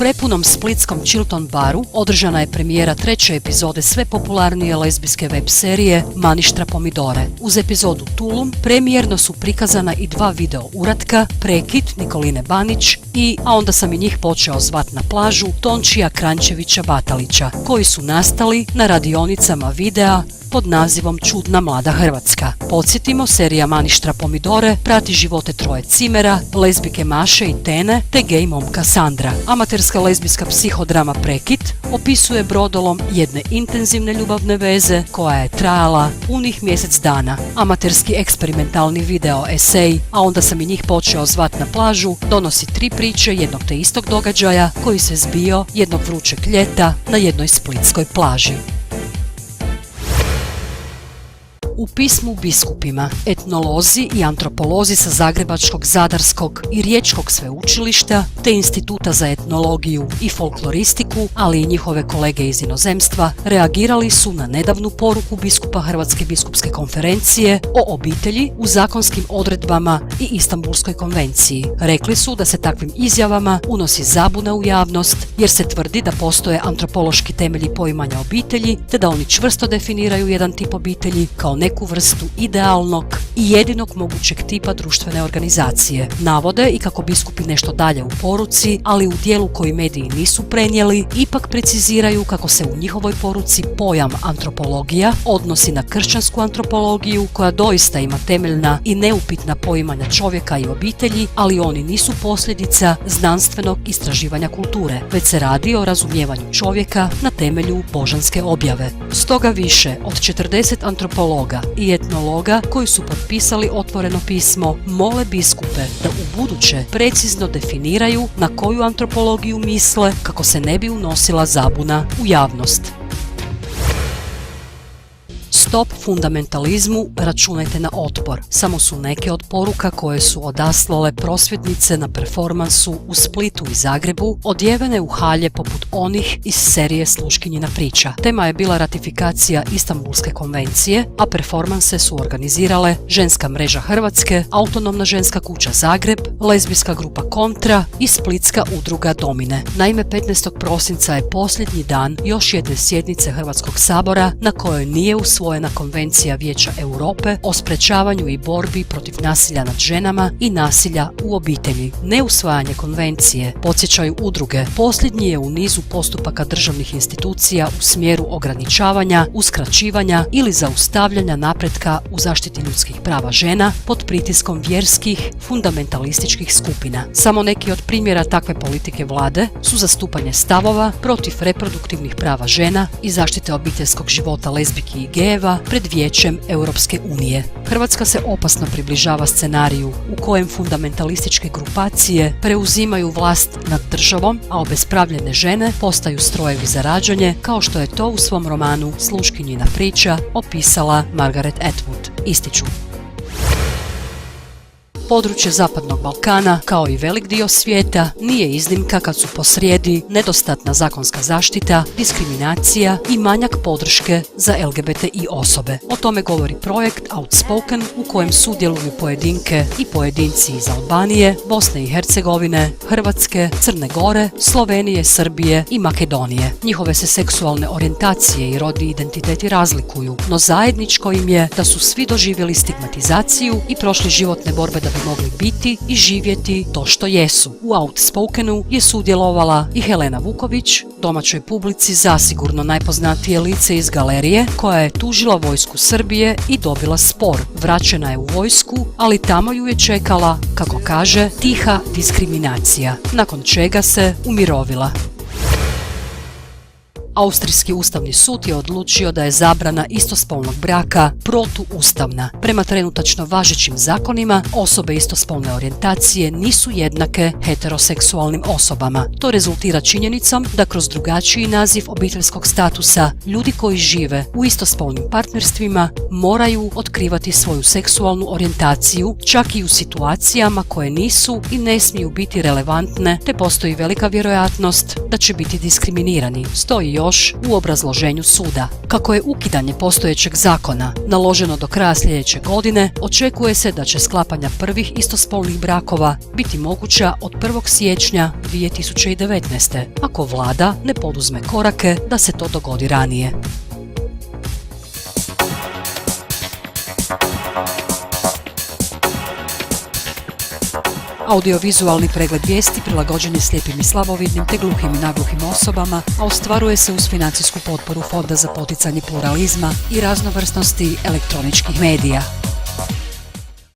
prepunom splitskom Chilton baru održana je premijera 3. epizode sve popularnije lezbijske web serije Maništra pomidore. Uz epizodu Tulum premijerno su prikazana i 2 video uratka, Prekid Nikoline Banić i A onda sam i njih počeo zvat na plažu Tončija Kranjčevića Batalića, koji su nastali na radionicama videa pod nazivom Čudna mlada Hrvatska. Podsjetimo, serija Maništra pomidore prati živote 3 cimera, lezbike Maše i Tene te gej momka Sandra. Amaterska lezbijska psihodrama Prekid opisuje brodolom jedne intenzivne ljubavne veze koja je trajala punih mjesec dana. Amaterski eksperimentalni video esej A onda sam i njih počeo zvat na plažu donosi 3 priče jednog te istog događaja koji se zbio jednog vrućeg ljeta na jednoj splitskoj plaži. U pismu biskupima, etnolozi i antropolozi sa Zagrebačkog, Zadarskog i Riječkog sveučilišta te Instituta za etnologiju i folkloristiku, ali i njihove kolege iz inozemstva, reagirali su na nedavnu poruku biskupa Hrvatske biskupske konferencije o obitelji u zakonskim odredbama i Istanbulskoj konvenciji. Rekli su da se takvim izjavama unosi zabuna u javnost jer se tvrdi da postoje antropološki temelji poimanja obitelji te da oni čvrsto definiraju jedan tip obitelji kao neku vrstu idealnog i jedinog mogućeg tipa društvene organizacije. Navode i kako biskupi nešto dalje u poruci, ali u dijelu koji mediji nisu prenijeli, ipak preciziraju kako se u njihovoj poruci pojam antropologija odnosi na kršćansku antropologiju koja doista ima temeljna i neupitna poimanja čovjeka i obitelji, ali oni nisu posljedica znanstvenog istraživanja kulture, već se radi o razumijevanju čovjeka na temelju božanske objave. Stoga više od 40 antropologa i etnologa koji su potpisali otvoreno pismo mole biskupe da ubuduće precizno definiraju na koju antropologiju misle kako se ne bi unosila zabuna u javnost. Stop fundamentalizmu, računajte na otpor. Samo su neke od poruka koje su odaslale prosvjednice na performansu u Splitu i Zagrebu, odjevene u halje poput onih iz serije Sluškinjina priča. Tema je bila ratifikacija Istanbulske konvencije, a performanse su organizirale Ženska mreža Hrvatske, Autonomna ženska kuća Zagreb, lezbijska grupa Kontra i splitska udruga Domine. Naime, 15. prosinca je posljednji dan još jedne sjednice Hrvatskog sabora na kojoj nije usvojena Konvencija Vijeća Europe o sprečavanju i borbi protiv nasilja nad ženama i nasilja u obitelji. Neusvajanje konvencije, podsjećaju udruge, posljednji je u nizu postupaka državnih institucija u smjeru ograničavanja, uskraćivanja ili zaustavljanja napretka u zaštiti ljudskih prava žena pod pritiskom vjerskih, fundamentalističkih skupina. Samo neki od primjera takve politike vlade su zastupanje stavova protiv reproduktivnih prava žena i zaštite obiteljskog života lezbijki i gejeva pred Vijećem Europske unije. Hrvatska se opasno približava scenariju u kojem fundamentalističke grupacije preuzimaju vlast nad državom, a obespravljene žene postaju strojevi za rađanje, kao što je to u svom romanu Sluškinjina priča opisala Margaret Atwood. Ističu: područje Zapadnog Balkana, kao i velik dio svijeta, nije iznimka kad su posrijedi nedostatna zakonska zaštita, diskriminacija i manjak podrške za LGBTI osobe. O tome govori projekt Outspoken u kojem sudjeluju pojedinke i pojedinci iz Albanije, Bosne i Hercegovine, Hrvatske, Crne Gore, Slovenije, Srbije i Makedonije. Njihove se seksualne orijentacije i rodni identiteti razlikuju, no zajedničko im je da su svi doživjeli stigmatizaciju i prošli životne borbe da bi mogli biti i živjeti to što jesu. U Outspokenu je sudjelovala i Helena Vuković, domaćoj publici zasigurno najpoznatije lice iz galerije, koja je tužila vojsku Srbije i dobila spor. Vraćena je u vojsku, ali tamo ju je čekala, kako kaže, tiha diskriminacija, nakon čega se umirovila. Austrijski ustavni sud je odlučio da je zabrana istospolnog braka protuustavna. Prema trenutačno važećim zakonima, osobe istospolne orijentacije nisu jednake heteroseksualnim osobama. To rezultira činjenicom da kroz drugačiji naziv obiteljskog statusa ljudi koji žive u istospolnim partnerstvima moraju otkrivati svoju seksualnu orijentaciju, čak i u situacijama koje nisu i ne smiju biti relevantne, te postoji velika vjerojatnost da će biti diskriminirani. Stoji još u obrazloženju suda. Kako je ukidanje postojećeg zakona naloženo do kraja sljedeće godine, očekuje se da će sklapanja prvih istospolnih brakova biti moguća od 1. siječnja 2019. ako vlada ne poduzme korake da se to dogodi ranije. Audiovizualni pregled vijesti prilagođen je slijepim i slabovidnim te gluhim i nagluhim osobama, a ostvaruje se uz financijsku potporu Fonda za poticanje pluralizma i raznovrsnosti elektroničkih medija.